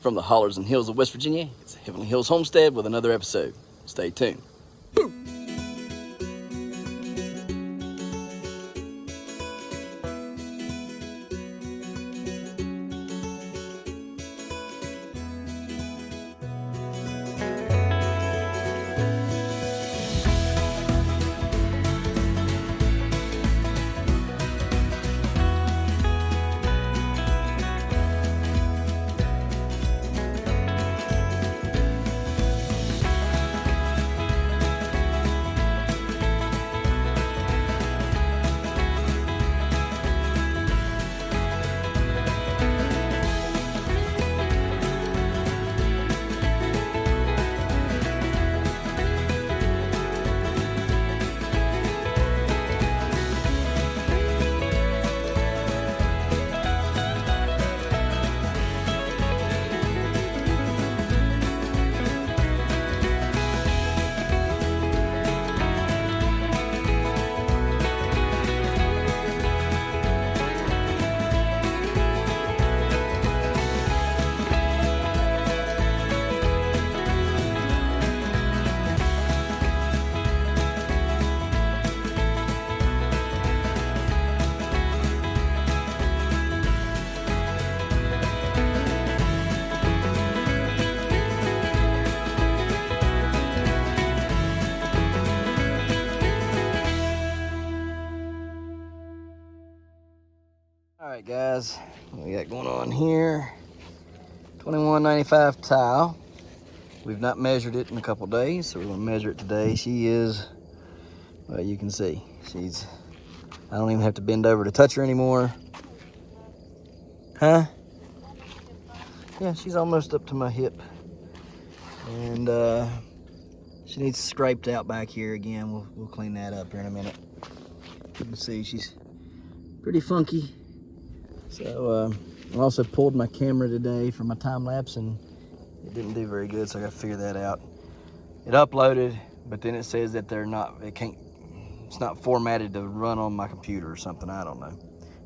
From the hollers and hills of West Virginia, it's Heavenly Hills Homestead with another episode. Stay tuned. Alright guys, what we got going on here, 2195 tile. We've not measured it in a couple days, so we're going to measure it today. She is, well, you can see, I don't even have to bend over to touch her anymore. Huh? Yeah, she's almost up to my hip. And she needs scraped out back here again. We'll clean that up here in a minute. You can see she's pretty funky. So I also pulled my camera today for my time lapse and it didn't do very good, so I got to figure that out. It uploaded, but then it says that it's not formatted to run on my computer or something. I don't know.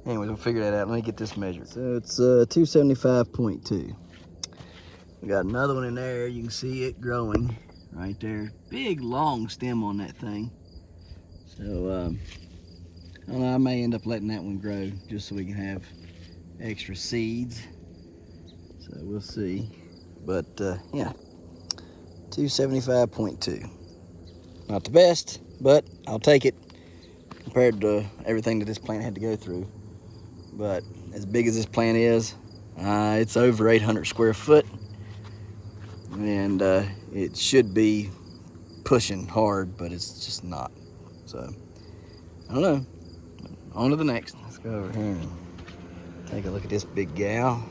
Anyways, we'll figure that out. Let me get this measured. So it's 275.2. We got another one in there. You can see it growing right there. Big long stem on that thing. So I don't know, I may end up letting that one grow just so we can have extra seeds. So we'll see. But yeah, 275.2. Not the best, but I'll take it compared to everything that this plant had to go through. But as big as this plant is, it's over 800 square foot. And it should be pushing hard, but it's just not. So, I don't know. On to the next. Let's go over here and take a look at this big gal.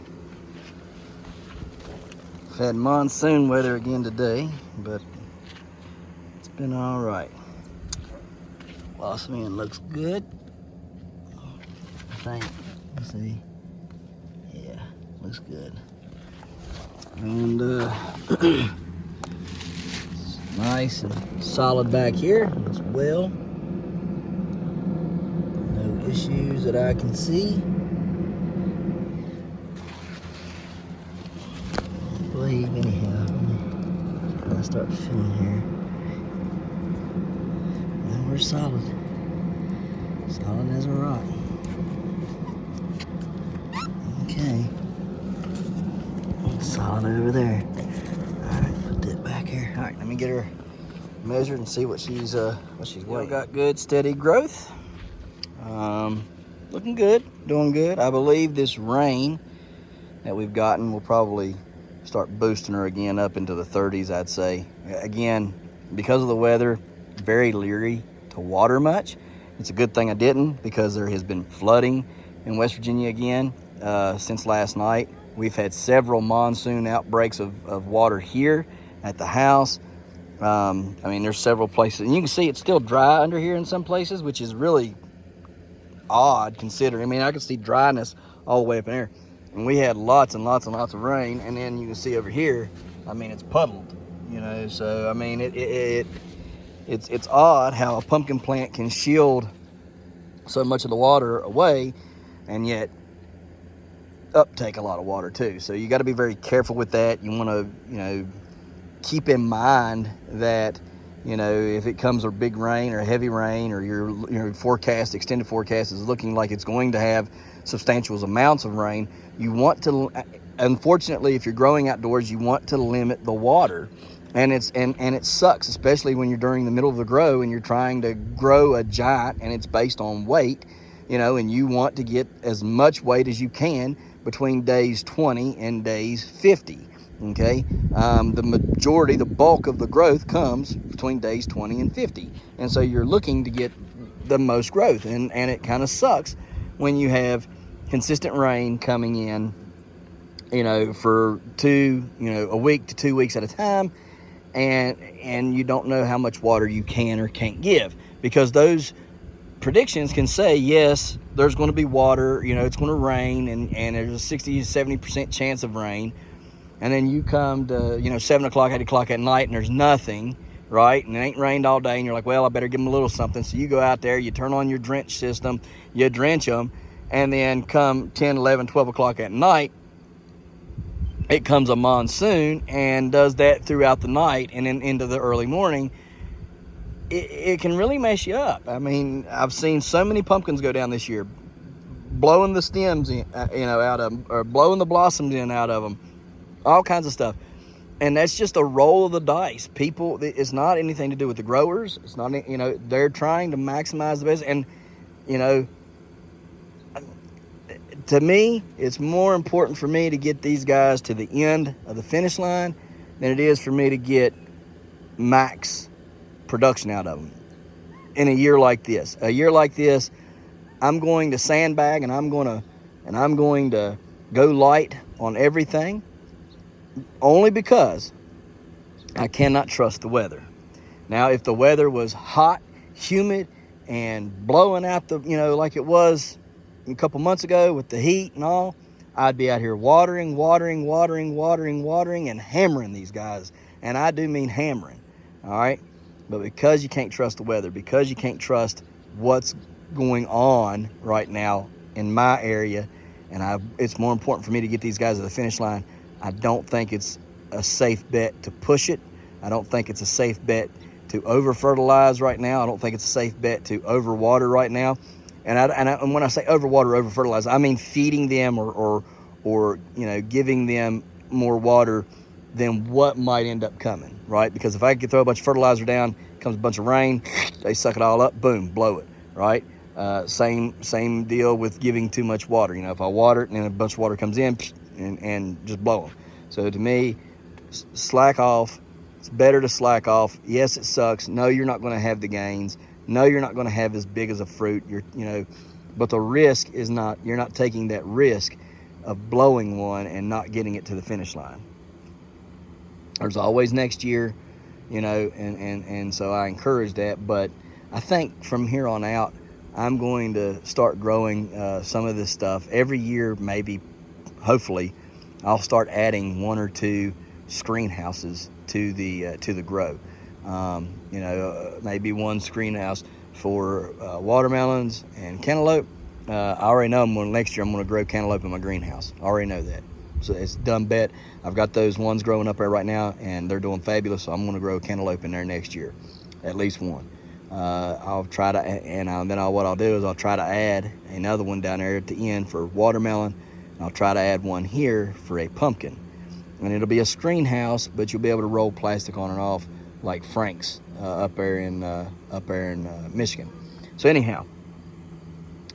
We've had monsoon weather again today, but it's been all right. Blossoming looks good, I think. Let's see. Yeah, looks good. And it's nice and solid back here as well. No issues that I can see. I believe anyhow. When I start filling here. And we're solid. Solid as a rock. Okay. Solid over there. Alright, put that back here. Alright, let me get her measured and see what she's weighing. Got good steady growth. Looking good, doing good. I believe this rain that we've gotten will probably start boosting her again up into the 30s, I'd say. Again, because of the weather, very leery to water much. It's a good thing I didn't, because there has been flooding in West Virginia again since last night. We've had several monsoon outbreaks of water here at the house. I mean, there's several places, and you can see it's still dry under here in some places, which is really odd considering. I mean, I can see dryness all the way up in there, and we had lots and lots and lots of rain, and then you can see over here, I mean, it's puddled, you know. So I mean, it's odd how a pumpkin plant can shield so much of the water away, and yet uptake a lot of water too. So you got to be very careful with that. You want to, keep in mind that, if it comes a big rain or heavy rain, or your forecast, extended forecast is looking like it's going to have substantial amounts of rain, you want to, unfortunately, if you're growing outdoors, you want to limit the water. And it sucks, especially when you're during the middle of the grow and you're trying to grow a giant and it's based on weight, and you want to get as much weight as you can between days 20 and days 50. Okay, the bulk of the growth comes between days 20 and 50, and so you're looking to get the most growth, and it kind of sucks when you have consistent rain coming in, for a week to 2 weeks at a time, and you don't know how much water you can or can't give, because those predictions can say, yes, there's going to be water, it's going to rain, and there's a 60 to 70% chance of rain. And then you come to, 7 o'clock, 8 o'clock at night, and there's nothing, right? And it ain't rained all day, and you're like, well, I better give them a little something. So you go out there, you turn on your drench system, you drench them, and then come 10, 11, 12 o'clock at night, it comes a monsoon and does that throughout the night and then into the early morning. It can really mess you up. I mean, I've seen so many pumpkins go down this year, blowing the stems out of them, or blowing the blossoms out of them. All kinds of stuff. And that's just a roll of the dice. People, it's not anything to do with the growers. It's not, they're trying to maximize the business. And, to me, it's more important for me to get these guys to the end of the finish line than it is for me to get max production out of them. In a year like this, I'm going to sandbag, and I'm going to go light on everything. Only because I cannot trust the weather. Now, if the weather was hot, humid, and blowing out like it was a couple months ago with the heat and all, I'd be out here watering, and hammering these guys. And I do mean hammering, all right? But because you can't trust the weather, because you can't trust what's going on right now in my area, and it's more important for me to get these guys to the finish line. I don't think it's a safe bet to push it. I don't think it's a safe bet to over-fertilize right now. I don't think it's a safe bet to over-water right now. And when I say over-water, over-fertilize, I mean feeding them or giving them more water than what might end up coming, right? Because if I could throw a bunch of fertilizer down, comes a bunch of rain, they suck it all up, boom, blow it, right? Same deal with giving too much water. If I water it and then a bunch of water comes in, and just blow them. So to me, slack off. It's better to slack off. Yes, it sucks. No, you're not going to have the gains. No, you're not going to have as big as a fruit. But the risk is not. You're not taking that risk of blowing one and not getting it to the finish line. There's always next year, and so I encourage that. But I think from here on out, I'm going to start growing some of this stuff every year, maybe. Hopefully, I'll start adding 1 or 2 screen houses to the grow. Maybe one screen house for watermelons and cantaloupe. I already know next year I'm going to grow cantaloupe in my greenhouse. I already know that. So it's a done bet. I've got those ones growing up there right now, and they're doing fabulous. So I'm going to grow cantaloupe in there next year, at least one. I'll try to, what I'll do is I'll try to add another one down there at the end for watermelon. I'll try to add one here for a pumpkin, and it'll be a screen house, but you'll be able to roll plastic on and off like Frank's up there in Michigan. So anyhow,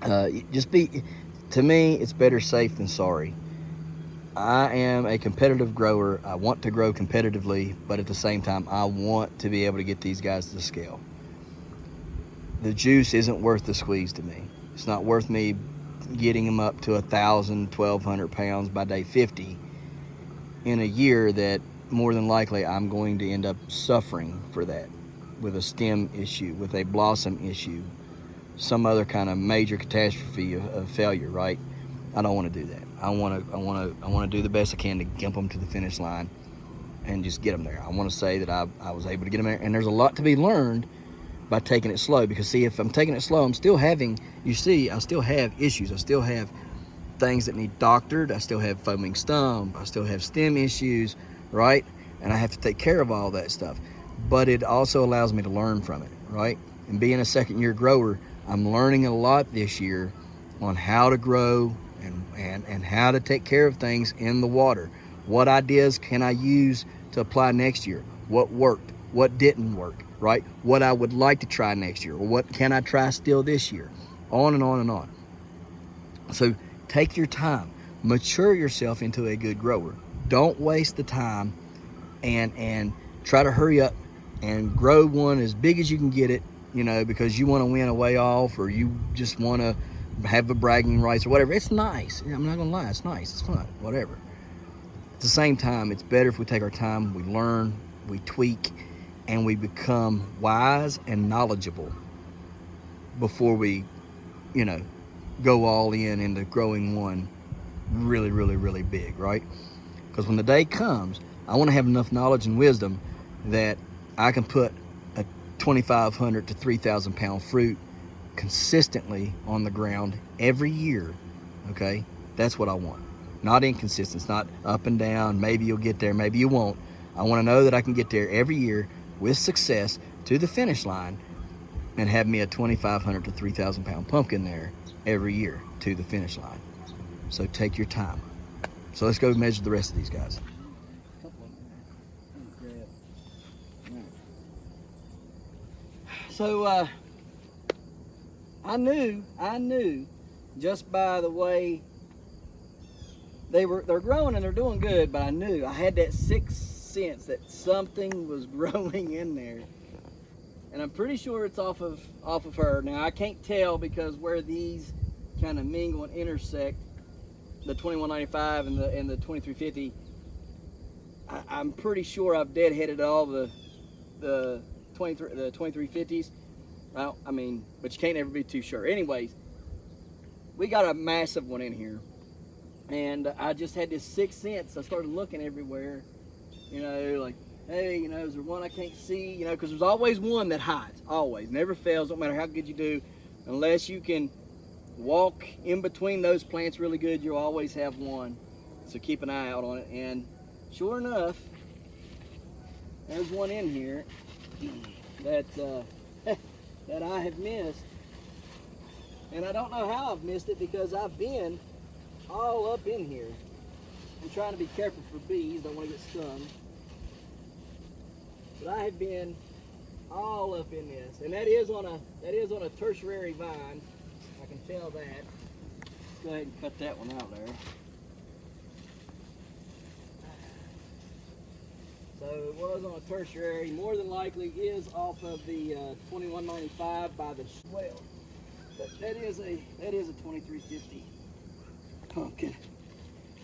to me, it's better safe than sorry. I am a competitive grower. I want to grow competitively, but at the same time, I want to be able to get these guys to the scale. The juice isn't worth the squeeze to me. It's not worth me getting them up to 1,000, 1,200 pounds by day 50 in a year that more than likely I'm going to end up suffering for that, with a stem issue, with a blossom issue, some other kind of major catastrophe of failure, right? I don't want to do that. I want to do the best I can to get them to the finish line and just get them there. I want to say that I was able to get them there, and there's a lot to be learned by taking it slow, because see, if I'm taking it slow, I still have issues. I still have things that need doctored. I still have foaming stump. I still have stem issues, right? And I have to take care of all that stuff. But it also allows me to learn from it, right? And being a second-year grower, I'm learning a lot this year on how to grow and how to take care of things in the water. What ideas can I use to apply next year? What worked? What didn't work, right? What I would like to try next year, or what can I try still this year? On and on and on. So take your time, mature yourself into a good grower. Don't waste the time and try to hurry up and grow one as big as you can get it, you know, because you want to win a way off, or you just want to have a bragging rights or whatever. It's nice. I'm not gonna lie, it's nice, it's fun, whatever. At the same time, it's better if we take our time, we learn, we tweak, and we become wise and knowledgeable before we, you know, go all in into growing one really, really, really big, right? Because when the day comes, I want to have enough knowledge and wisdom that I can put a 2,500 to 3,000 pound fruit consistently on the ground every year, okay? That's what I want. Not inconsistent, it's not up and down, maybe you'll get there, maybe you won't. I want to know that I can get there every year with success to the finish line and have me a 2,500 to 3,000 pound pumpkin there every year to the finish line. So take your time. So let's go measure the rest of these guys. So I knew just by the way they're growing and they're doing good, but I knew, I had that sixth sense that something was growing in there. And I'm pretty sure it's off of her. Now I can't tell because where these kind of mingle and intersect, the 2195 and the 2350, I'm pretty sure I've deadheaded all the 2350s. Well, I mean, but you can't ever be too sure. Anyways, we got a massive one in here, and I just had this sixth sense. I started looking everywhere, you know, like, hey, you know, is there one I can't see? You know, because there's always one that hides, always, never fails. Don't matter how good you do, unless you can walk in between those plants really good, you'll always have one. So keep an eye out on it. And sure enough, there's one in here that that I have missed, and I don't know how I've missed it because I've been all up in here. I'm trying to be careful for bees, don't want to get stung. But I have been all up in this, and that is on a tertiary vine. I can tell that. Let's go ahead and cut that one out there. So it was on a tertiary, more than likely is off of the 2195 by the swell. But that is a 2350 pumpkin,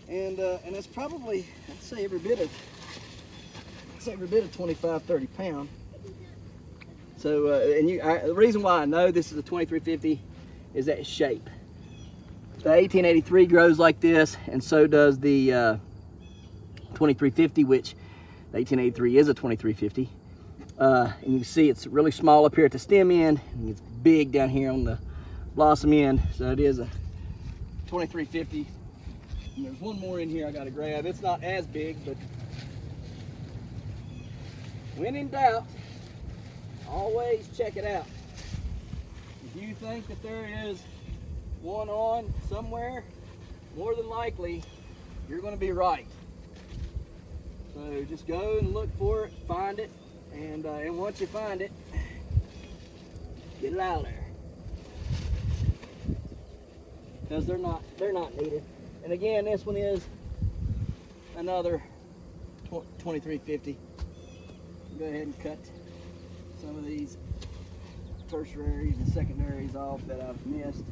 and it's probably, I'd say every bit of 25-30 pound. So the reason why I know this is a 2350 is that shape. The 1883 grows like this, and so does the 2350, which the 1883 is a 2350. And you can see it's really small up here at the stem end, and it's big down here on the blossom end. So it is a 2350. And there's one more in here I gotta grab. It's not as big, but when in doubt, always check it out. If you think that there is one on somewhere, more than likely, you're gonna be right. So just go and look for it, find it, and once you find it, get it out of there. Because they're not needed. And again, this one is another 2350. Go ahead and cut some of these tertiaries and secondaries off that I've missed.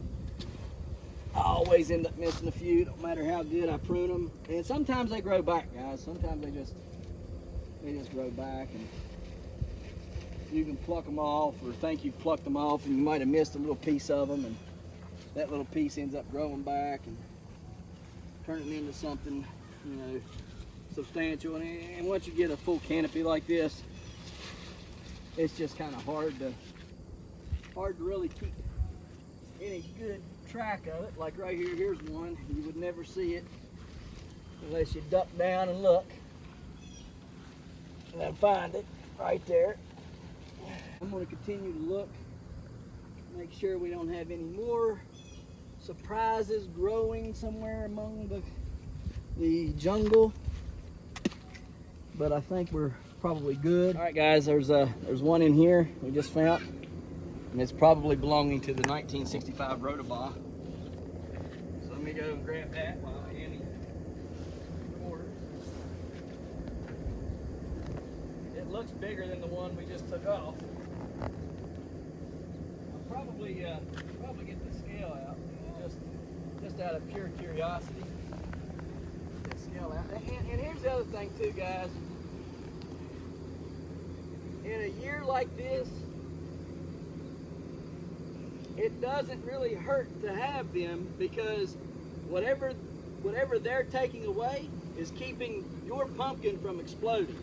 I always end up missing a few, no matter how good I prune them. And sometimes they grow back, guys. Sometimes they just grow back, and you can pluck them off or think you've plucked them off, and you might have missed a little piece of them, and that little piece ends up growing back and turning into something, you know, substantial. And once you get a full canopy like this, it's just kind of hard to really keep any good track of it. Like right here, here's one. You would never see it unless you duck down and look. And then find it right there. I'm going to continue to look, make sure we don't have any more surprises growing somewhere among the jungle. But I think we're probably good. All right, guys, there's one in here we just found, and it's probably belonging to the 1965 Rotobaugh. So let me go and grab that while Annie records. It looks bigger than the one we just took off. I'll probably get the scale out, just out of pure curiosity. Get the scale out. And here's the other thing too, guys. In a year like this, it doesn't really hurt to have them, because whatever they're taking away is keeping your pumpkin from exploding.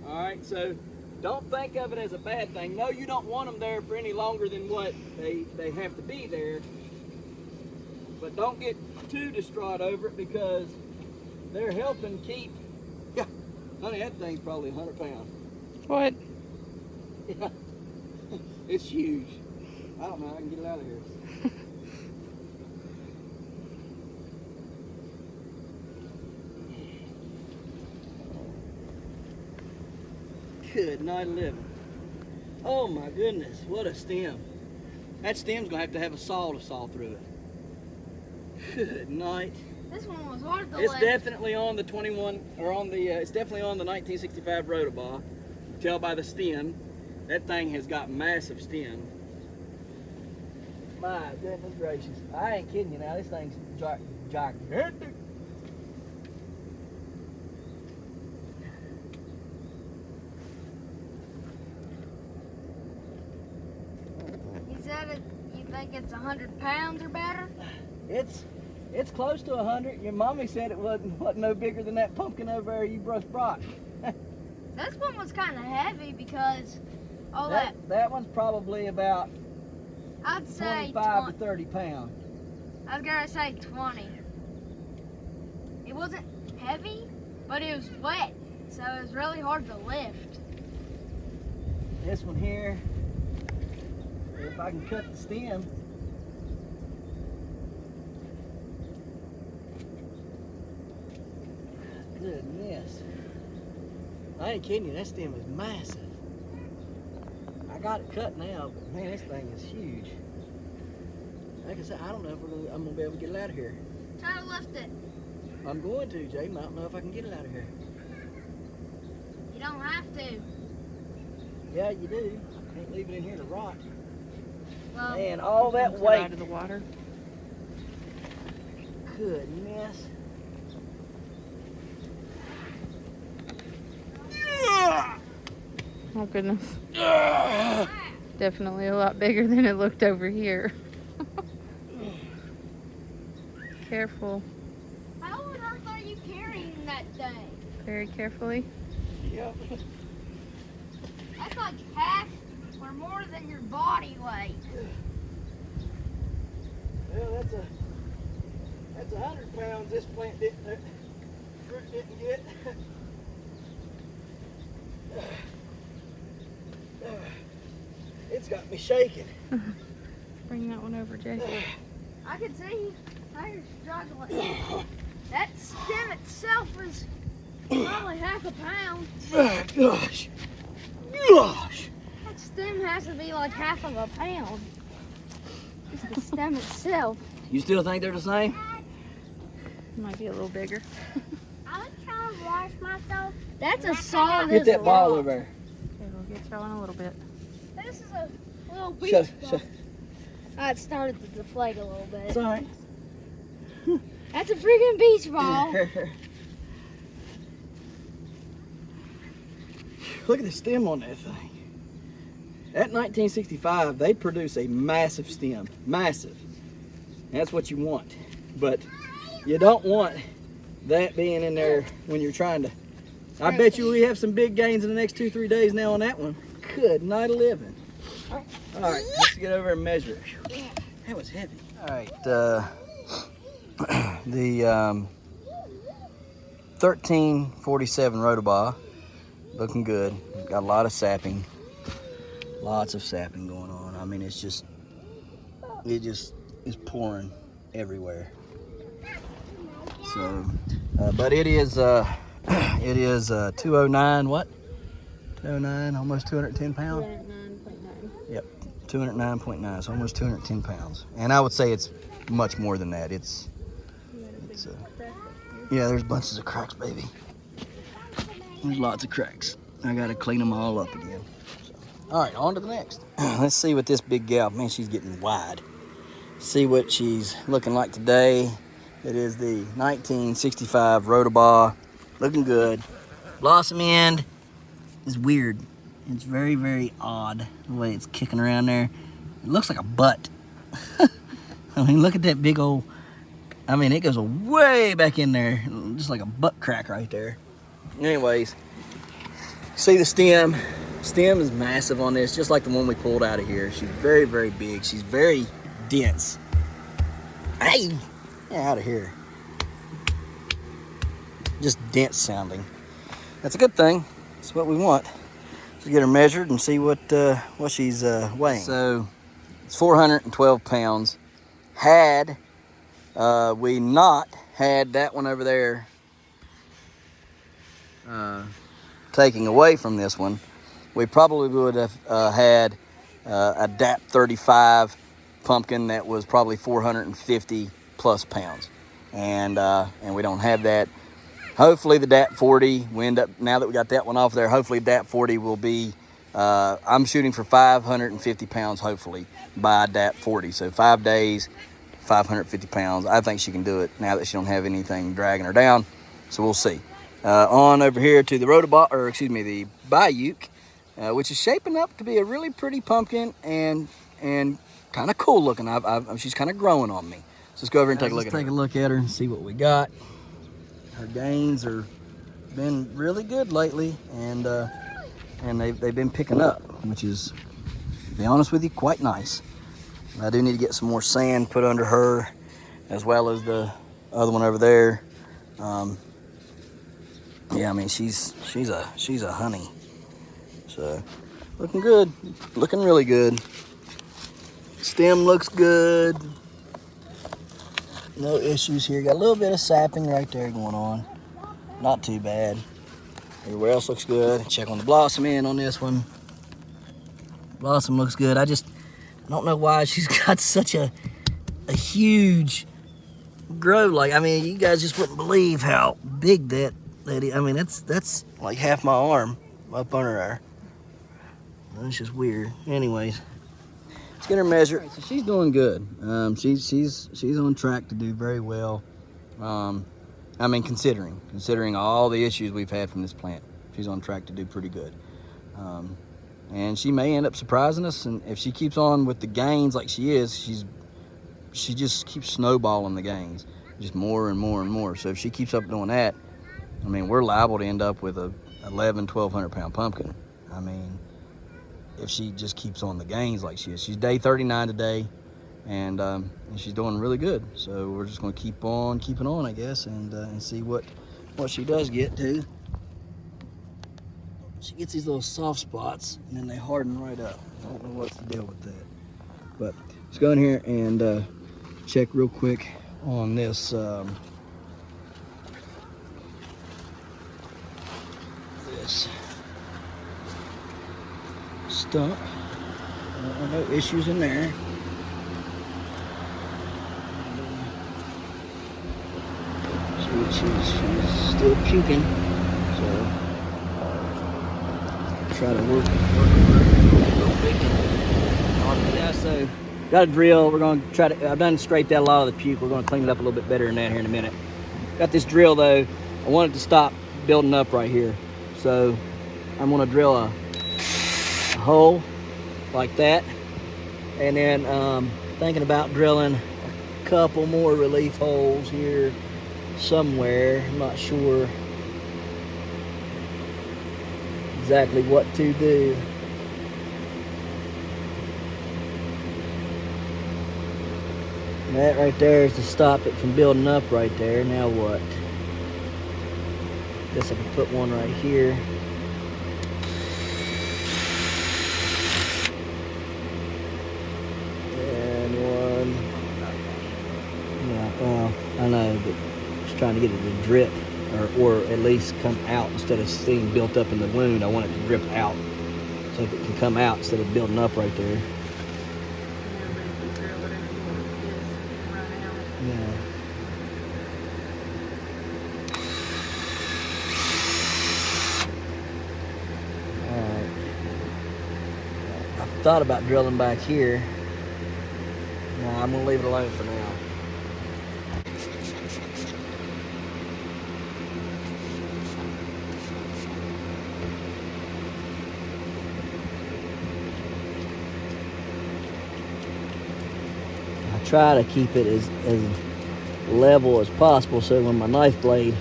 All right, so don't think of it as a bad thing. No, you don't want them there for any longer than what they have to be there. But don't get too distraught over it, because they're helping keep, yeah, honey, that thing's probably 100 pounds. What? Yeah, it's huge. I don't know, I can get it out of here. Good night, living. Oh my goodness, what a stem. That stem's gonna have to have a saw to saw through it. Good night. This one was hard to It's lift. definitely on the 21, or on the, it's definitely on the 1965 Rotobaugh. You tell by the stem. That thing has got massive stem. My goodness gracious. I ain't kidding you now, this thing's gigantic. You said it, you think it's 100 pounds or better? It's close to 100. Your mommy said it wasn't no bigger than that pumpkin over there you just brought. This one was kind of heavy because all that one's probably about I'd say 25 to 30 pounds. I was gonna say 20. It wasn't heavy, but it was wet, so it was really hard to lift. This one here, if I can cut the stem. Goodness. I ain't kidding you, that stem is massive. I got it cut now, but man, this thing is huge. Like I said, I don't know if I'm gonna be able to get it out of here. Try to lift it. I'm going to, Jaden. I don't know if I can get it out of here. You don't have to. Yeah, you do. Can't leave it in here to rot. Well, Man, all that weight out of the water. Goodness. Oh goodness. Definitely a lot bigger than it looked over here. Careful. how on earth are you carrying that thing? Very carefully. Yep. That's like half or more than your body weight. Well, that's 100 pounds this plant didn't get. It's got me shaking. Bring that one over, Jay. I can see how you're struggling. That stem itself is probably half a pound. Gosh. That stem has to be like half of a pound. Just the stem itself. You still think they're the same? Might be a little bigger. I'm trying to wash myself. That's a solid Get as that ball rock. over there. Okay, we'll get y'all in a little bit. This is a little beach Shut. ball. It started to deflate a little bit. It's all right. That's a freaking beach ball. Look at the stem on that thing. At 1965, they produce a massive stem. Massive. That's what you want. But you don't want that being in there when you're trying to. I bet you we have some big gains in the next 2-3 days now on that one. Good night of living. All right, let's get over and measure it. That was heavy. All right, the 1347 Rotobaugh, looking good. Got a lot of sapping, lots of sapping going on. I mean, it just is pouring everywhere. So, but it is 209 what? 209, almost 210 pounds. 209.9. Yep, 209.9, so almost 210 pounds. And I would say it's much more than that. It's yeah, there's bunches of cracks, baby. There's lots of cracks. I gotta clean them all up again. So, all right, on to the next. Let's see what this big gal, man, she's getting wide. See what she's looking like today. It is the 1965 Rotobaugh, looking good. Blossom end is weird. It's very, very odd the way it's kicking around there. It looks like a butt. I mean, look at that big old, I mean, it goes way back in there, just like a butt crack right there. Anyways, see the stem? Stem is massive on this, just like the one we pulled out of here. She's very, very big. She's very dense. Hey, yeah, out of here. Just dense sounding. That's a good thing. That's what we want. Let's get her measured and see what she's weighing. So it's 412 pounds. Had we not had that one over there taking away from this one, we probably would have had a DAP 35 pumpkin that was probably 450 plus pounds, and we don't have that. Hopefully the DAP 40, we end up, now that we got that one off there, hopefully DAP 40 will be, I'm shooting for 550 pounds hopefully by DAP 40. So 5 days, 550 pounds. I think she can do it now that she don't have anything dragging her down. So we'll see. On over here to the Rotobaugh, or excuse me, the Bayuk, which is shaping up to be a really pretty pumpkin and kind of cool looking. She's kind of growing on me. So let's go over and take a look at her. Take a look at her and see what we got. Her gains are been really good lately, and they've been picking up, which is, to be honest with you, quite nice. I do need to get some more sand put under her, as well as the other one over there. Yeah, I mean she's a honey. So looking good, looking really good. Stem looks good. No issues here. Got a little bit of sapping right there going on. Not too bad. Everywhere else looks good. Check on the blossom end on this one. Blossom looks good. I don't know why she's got such a huge grow. Like, I mean, you guys just wouldn't believe how big that is. I mean, that's like half my arm up under there. That's just weird. Anyways. Let's get her measured. Right, so she's doing good. She's on track to do very well. I mean, considering all the issues we've had from this plant, she's on track to do pretty good. And she may end up surprising us. And if she keeps on with the gains like she is, she just keeps snowballing the gains, just more and more and more. So if she keeps up doing that, I mean, we're liable to end up with a 1,200 pound pumpkin. I mean, if she just keeps on the gains like she is. She's day 39 today, and she's doing really good. So we're just going to keep on keeping on, I guess, and see what she does get to. She gets these little soft spots, and then they harden right up. I don't know what's the deal with that. But let's go in here and check real quick on this. This stump. No issues in there. She's still puking, so try to work yeah, so got a drill. We're going to try to, I've done scraped out a lot of the puke. We're going to clean it up a little bit better than that here in a minute. Got this drill though. I want it to stop building up right here. So I'm going to drill a hole like that, and then thinking about drilling a couple more relief holes here somewhere. I'm not sure exactly what to do. That right there is to stop it from building up right there. Now what? Guess I can put one right here. And one. Yeah, well, I know, but just trying to get it to drip, or at least come out instead of staying built up in the wound. I want it to drip out. So if it can come out instead of building up right there. Yeah. Alright. I've thought about drilling back here. No, I'm going to leave it alone for now. I try to keep it as level as possible so when my knife blade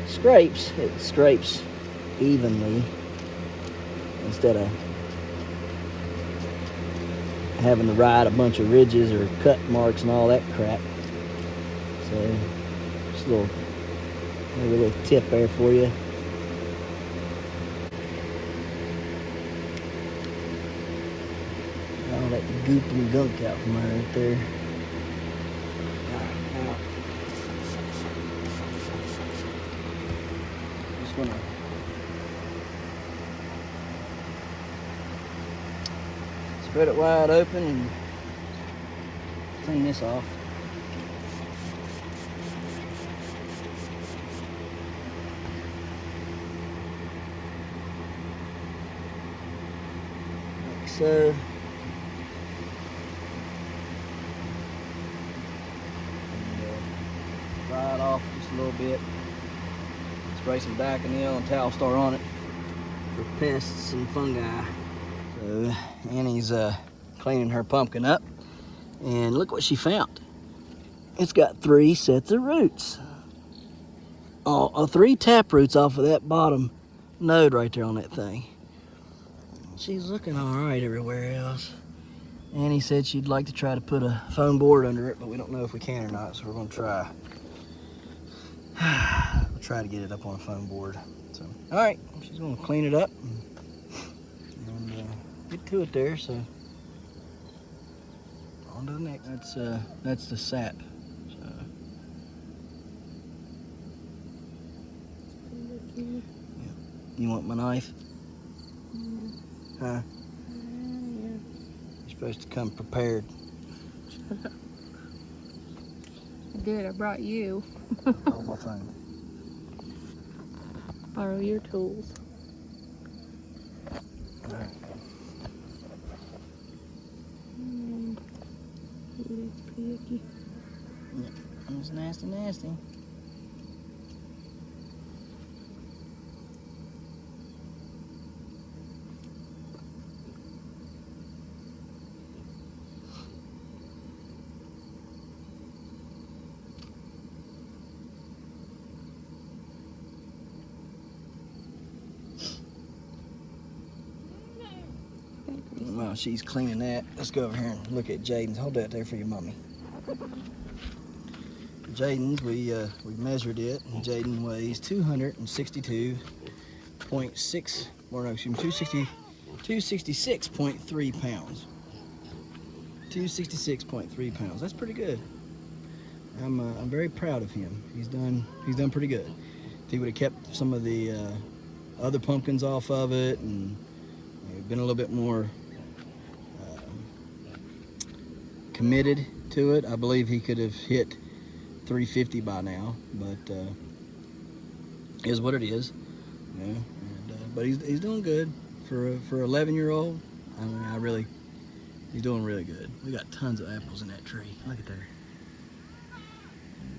scrapes, it scrapes evenly instead of having to ride a bunch of ridges or cut marks and all that crap. So just maybe a little tip there for you. All that goop and gunk out from right there. Just gonna spread it wide open and clean this off. Like so. Dry it off just a little bit. Spray some Daconil and Towel Star on it for pests and fungi. So Annie's cleaning her pumpkin up, and look what she found. It's got 3 sets of roots. Oh, 3 tap roots off of that bottom node right there on that thing. She's looking all right everywhere else. Annie said she'd like to try to put a foam board under it, but we don't know if we can or not, so we're gonna try. We'll try to get it up on a foam board. So, all right, she's gonna clean it up and get to it there. So, on to the next. That's the sap. So, yeah. You want my knife? Huh? You're supposed to come prepared. Shut up. I did. I brought you. Oh, my phone. Borrow your tools. All right. It's pretty icky. Yeah, it's nasty, nasty. While she's cleaning that, let's go over here and look at Jaden's. Hold that there for your mommy. Jaden's, we measured it, and Jaden weighs 262.6, or no, excuse me, 266.3 pounds. 266.3 pounds. That's pretty good. I'm very proud of him. He's done pretty good. If he would have kept some of the other pumpkins off of it and been a little bit more committed to it, I believe he could have hit 350 by now, but is what it is. Yeah, and, but he's doing good for 11-year-old. I mean, he's doing really good. We got tons of apples in that tree. Look at there.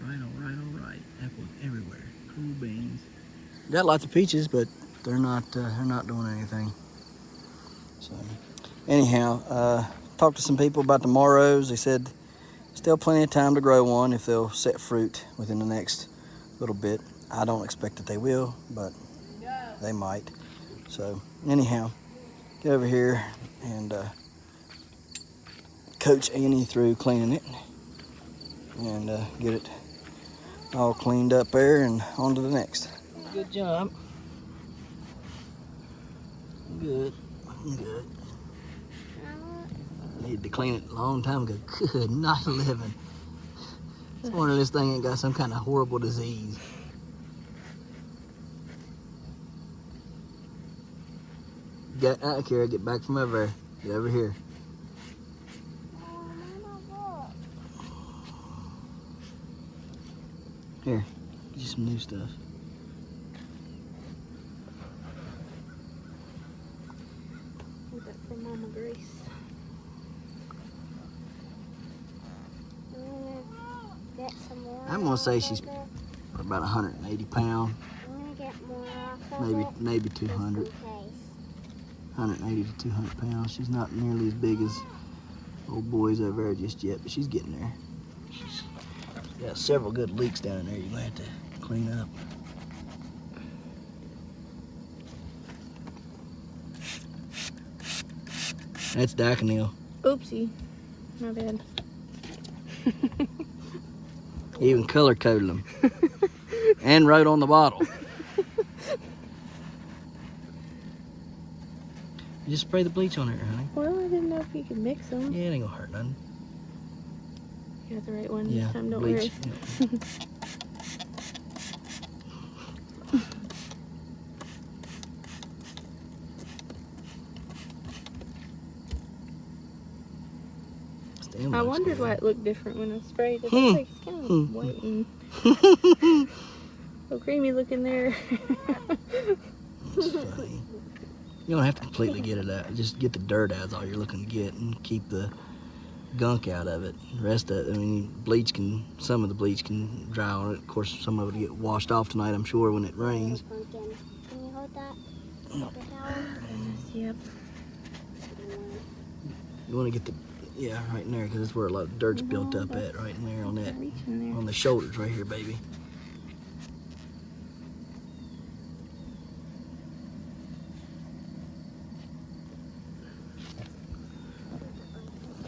All right. Apples everywhere. Cool beans. Got lots of peaches, but they're not doing anything. So, anyhow, talked to some people about the Moros. They said still plenty of time to grow one if they'll set fruit within the next little bit. I don't expect that they will, but they might. So, anyhow, get over here and coach Annie through cleaning it. and get it all cleaned up there and on to the next. Good job. Good. Good. Needed to clean it a long time ago. Good night, living. It's wonder this thing ain't got some kind of horrible disease. Get out, Kara. Get back from over there. Get over here. Here, get you some new stuff. Hold that for Mama Grace. Get some more. I'm gonna say she's about 180 pounds, I'm gonna get more off of maybe 200. 180 to 200 pounds. She's not nearly as big as old boys over there just yet, but she's getting there. She's got several good leaks down in there you're gonna have to clean up. That's Daconil. Oopsie. My bad. He even color coded them and wrote on the bottle. You just spray the bleach on it, honey. Well, I didn't know if you could mix them. Yeah, it ain't gonna hurt nothing. You got the right one Yeah, this time, don't bleach. worry. I wondered why it looked different when I sprayed it. It's like it's kind of white and so creamy looking there. It's funny. You don't have to completely get it out. Just get the dirt out is all you're looking to get, and keep the gunk out of it. The rest of it, I mean, some of the bleach can dry on it. Of course, some of it will get washed off tonight, I'm sure, when it rains. Can you hold that? No. Yep. You want to get the, yeah, right in there, because that's where a lot of dirt's built up at, right in there on that, Reach in there. on the shoulders right here, baby.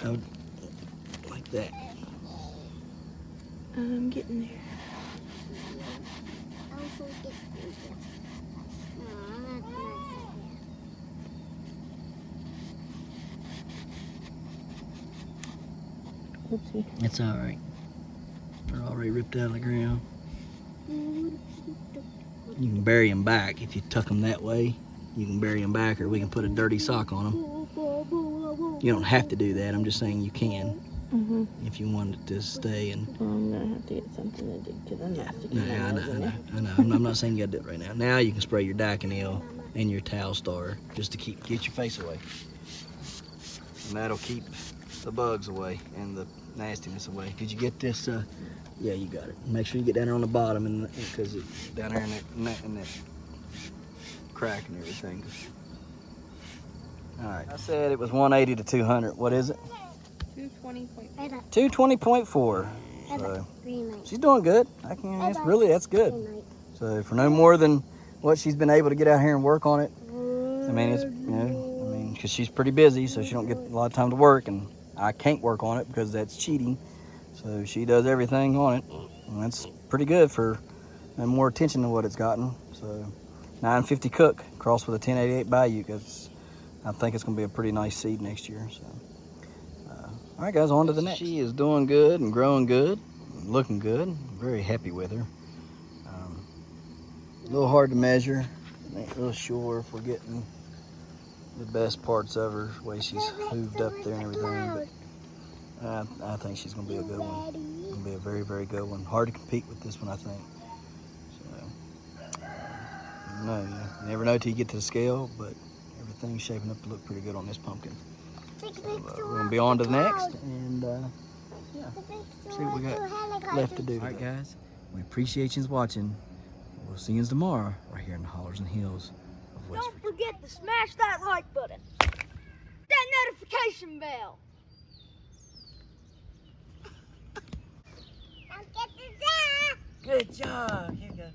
Oh, like that. I'm getting there. Oopsie. It's all right. They're already ripped out of the ground. You can bury them back if you tuck them that way. You can bury them back, or we can put a dirty sock on them. You don't have to do that. I'm just saying you can if you want it to stay. And Well, I'm gonna have to get something to do because I'm not sticking my I nose in there. know. I'm not saying you gotta do it right now. Now you can spray your Daconil and your towel star just to get your face away. And that'll keep the bugs away and the nastiness away. Did you get this? Yeah, you got it. Make sure you get down there on the bottom, and because it's down there in that crack and everything. All right. I said it was 180 to 200. What is it? 220.5. 220.4. So she's doing good. That's good. So for no more than what she's been able to get out here and work on it, I mean, because she's pretty busy, so she don't get a lot of time to work, and I can't work on it because that's cheating. So she does everything on it, and that's pretty good for more attention than what it's gotten. So 950 Cook crossed with a 1088 Bayou. I think it's going to be a pretty nice seed next year. So, all right, guys, on to the next. She is doing good and growing good, and looking good. I'm very happy with her. A little hard to measure. Ain't real sure if we're getting the best parts of her, the way she's hooved up there and everything. But I think she's going to be a good one. It's going to be a very, very good one. Hard to compete with this one, I think. So, no, you never know till you get to the scale, but everything's shaping up to look pretty good on this pumpkin. So we're going to be on to the next, and yeah, see what we got left to do. All right, guys, we appreciate you watching. We'll see you tomorrow right here in the hollers and hills of West Virginia. Don't forget to smash that like button. That notification bell. Don't get the Good job. Here you go.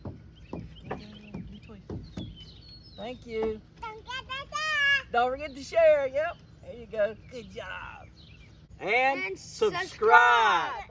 Thank you. Don't get the Don't forget to share. Yep. There you go. Good job. And subscribe.